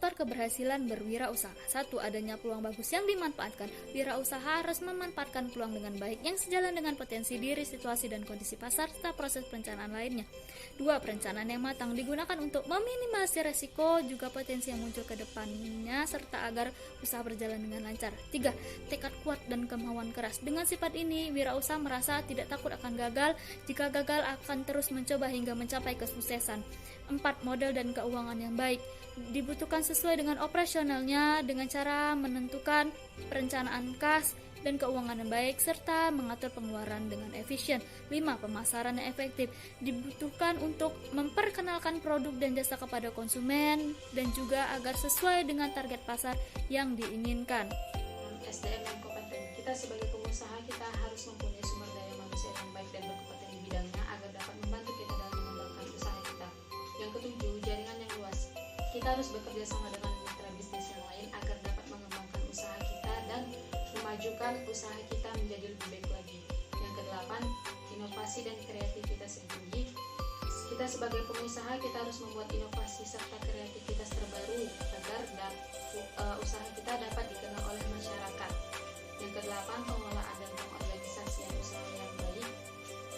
Faktor keberhasilan berwirausaha. 1. Adanya peluang bagus yang dimanfaatkan. Wirausaha harus memanfaatkan peluang dengan baik yang sejalan dengan potensi diri, situasi, dan kondisi pasar serta proses perencanaan lainnya. 2. Perencanaan yang matang digunakan untuk meminimalisir resiko juga potensi yang muncul ke depannya serta agar usaha berjalan dengan lancar. 3. Tekad kuat dan kemauan keras. Dengan sifat ini, wirausaha merasa tidak takut akan gagal. Jika gagal akan terus mencoba hingga mencapai kesuksesan. 4. Modal dan keuangan yang baik dibutuhkan sesuai dengan operasionalnya dengan cara menentukan perencanaan kas dan keuangan yang baik serta mengatur pengeluaran dengan efisien. 5. Pemasaran yang efektif dibutuhkan untuk memperkenalkan produk dan jasa kepada konsumen dan juga agar sesuai dengan target pasar yang diinginkan. SDM yang kompeten. Kita sebagai pengusaha kita harus mempunyai sumber daya manusia yang baik dan berkompeten di bidangnya agar dapat membantu kita dalam mengembangkan usaha kita. Yang ketujuh, jaringan yang luas. Kita harus bekerja sama dengan mitra bisnis yang lain agar dapat mengembangkan usaha kita dan memajukan usaha kita menjadi lebih baik lagi. Yang kedelapan, inovasi dan kreativitas yang tinggi. Kita sebagai pengusaha kita harus membuat inovasi serta kreativitas terbaru agar usaha kita dapat dikenal oleh masyarakat. Yang kedelapan, pengelolaan dan pengorganisasian usaha yang baik.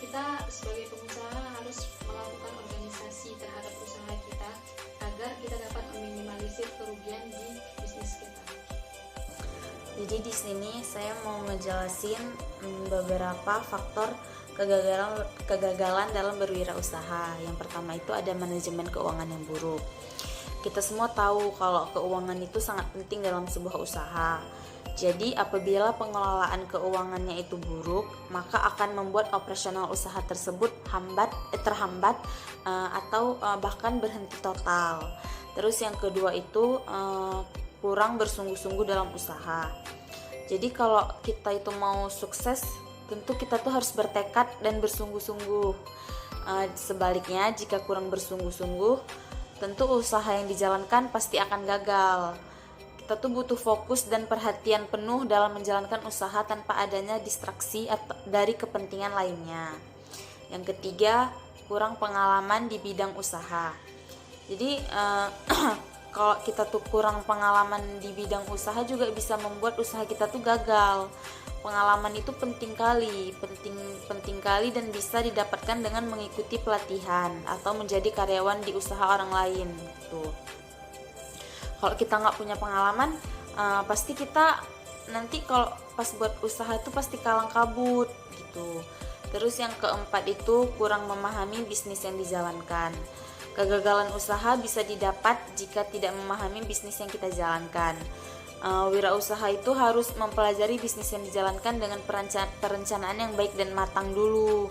Kita sebagai pengusaha harus melakukan organisasi terhadap usaha kita agar kita dapat meminimalisir kerugian di bisnis kita. Jadi di sini saya mau ngejelasin beberapa faktor kegagalan dalam berwirausaha. Yang pertama itu ada manajemen keuangan yang buruk. Kita semua tahu kalau keuangan itu sangat penting dalam sebuah usaha. Jadi apabila pengelolaan keuangannya itu buruk, maka akan membuat operasional usaha tersebut terhambat atau bahkan berhenti total. Terus yang kedua itu kurang bersungguh-sungguh dalam usaha. Jadi kalau kita itu mau sukses, tentu kita tuh harus bertekad dan bersungguh-sungguh. Sebaliknya, jika kurang bersungguh-sungguh, tentu usaha yang dijalankan pasti akan gagal. Kita tuh butuh fokus dan perhatian penuh dalam menjalankan usaha tanpa adanya distraksi dari kepentingan lainnya. Yang ketiga, kurang pengalaman di bidang usaha. Jadi kalau kita tuh kurang pengalaman di bidang usaha juga bisa membuat usaha kita tuh gagal. Pengalaman itu penting kali dan bisa didapatkan dengan mengikuti pelatihan atau menjadi karyawan di usaha orang lain gitu. Kalau kita nggak punya pengalaman, pasti kita nanti kalau pas buat usaha itu pasti kalang kabut gitu. Terus yang keempat itu kurang memahami bisnis yang dijalankan. Kegagalan usaha bisa didapat jika tidak memahami bisnis yang kita jalankan. Wirausaha itu harus mempelajari bisnis yang dijalankan dengan perencanaan yang baik dan matang dulu.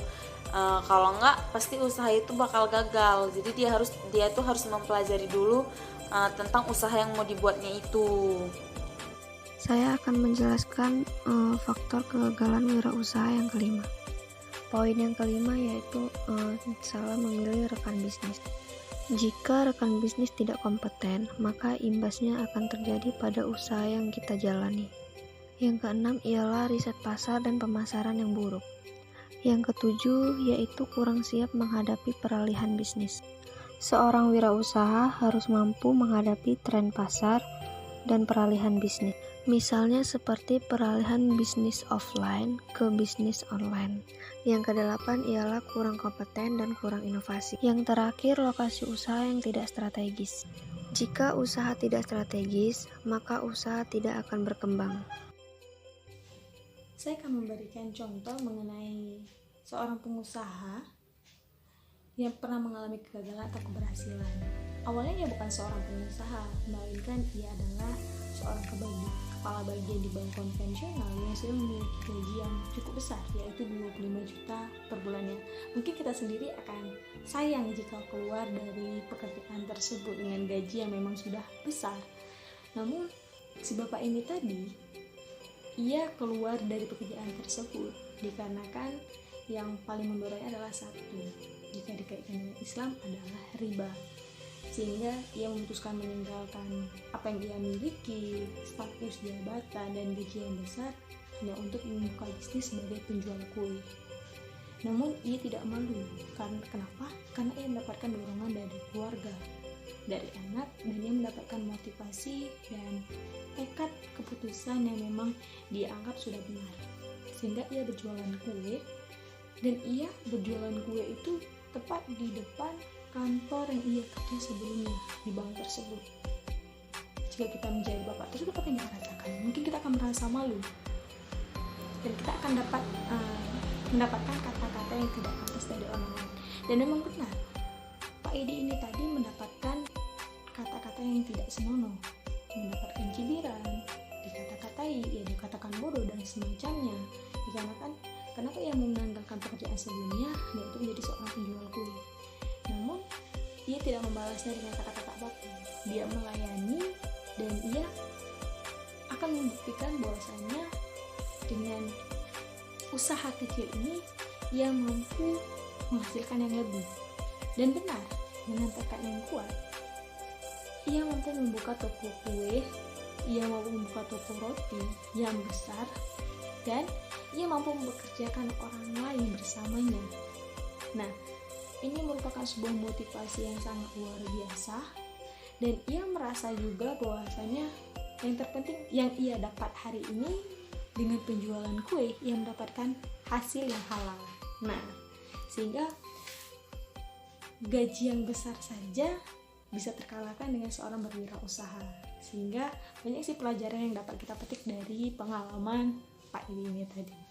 Kalau enggak, pasti usaha itu bakal gagal. Jadi dia tuh harus mempelajari dulu tentang usaha yang mau dibuatnya itu. Saya akan menjelaskan faktor kegagalan wirausaha yang kelima. Poin yang kelima yaitu salah memilih rekan bisnis. Jika rekan bisnis tidak kompeten, maka imbasnya akan terjadi pada usaha yang kita jalani. Yang keenam ialah riset pasar dan pemasaran yang buruk. Yang ketujuh yaitu kurang siap menghadapi peralihan bisnis. Seorang wirausaha harus mampu menghadapi tren pasar dan peralihan bisnis. Misalnya seperti peralihan bisnis offline ke bisnis online. Yang kedelapan ialah kurang kompeten dan kurang inovasi. Yang terakhir, lokasi usaha yang tidak strategis. Jika usaha tidak strategis, maka usaha tidak akan berkembang. Saya akan memberikan contoh mengenai seorang pengusaha yang pernah mengalami kegagalan atau keberhasilan. Awalnya ia bukan seorang pengusaha, melainkan ia adalah seorang kepala bagian di bank konvensional yang sudah memiliki gaji yang cukup besar, yaitu 25 juta per bulannya. Mungkin kita sendiri akan sayang jika keluar dari pekerjaan tersebut dengan gaji yang memang sudah besar. Namun si bapak ini tadi, ia keluar dari pekerjaan tersebut dikarenakan yang paling mendorongnya adalah satu, jika dikaitkan dengan Islam adalah riba, sehingga ia memutuskan meninggalkan apa yang ia miliki, status jabatan dan gaji yang besar hanya untuk membuka bisnis sebagai penjual kue. Namun ia tidak malu, karena kenapa? Karena ia mendapatkan dorongan dari keluarga. dari anak, dan ia mendapatkan motivasi dan tekad keputusan yang memang dia anggap sudah benar, sehingga ia berjualan kue. Dan ia berjualan kue itu tepat di depan kantor yang ia kerja sebelumnya di bank tersebut. Jika kita menjadi bapak tersebut, apa yang kita rasakan? Mungkin kita akan merasa malu, dan kita akan mendapatkan kata-kata yang tidak pantas dari orang lain. Dan memang benar, Pak Edi ini tadi mendapatkan kata-kata yang tidak senonoh, mendapatkan cibiran, dikata-katai, ia dikatakan bodoh dan semacamnya, dikarenakan kenapa ia menanggalkan pekerjaan sebelumnya yaitu menjadi seorang penjual kue. Namun ia tidak membalasnya dengan kata-kata apapun. Dia melayani, dan ia akan membuktikan bahwasannya dengan usaha kecil ini ia mampu menghasilkan yang lebih. Dan benar, dengan tekad yang kuat, ia mampu membuka toko kue, ia mampu membuka toko roti yang besar, dan ia mampu mempekerjakan orang lain bersamanya. Nah, ini merupakan sebuah motivasi yang sangat luar biasa, dan ia merasa juga bahwasanya yang terpenting yang ia dapat hari ini dengan penjualan kue, ia mendapatkan hasil yang halal. Nah, sehingga gaji yang besar saja bisa terkalahkan dengan seorang berwirausaha. Sehingga banyak sih pelajaran yang dapat kita petik dari pengalaman Pak Edi ini tadi.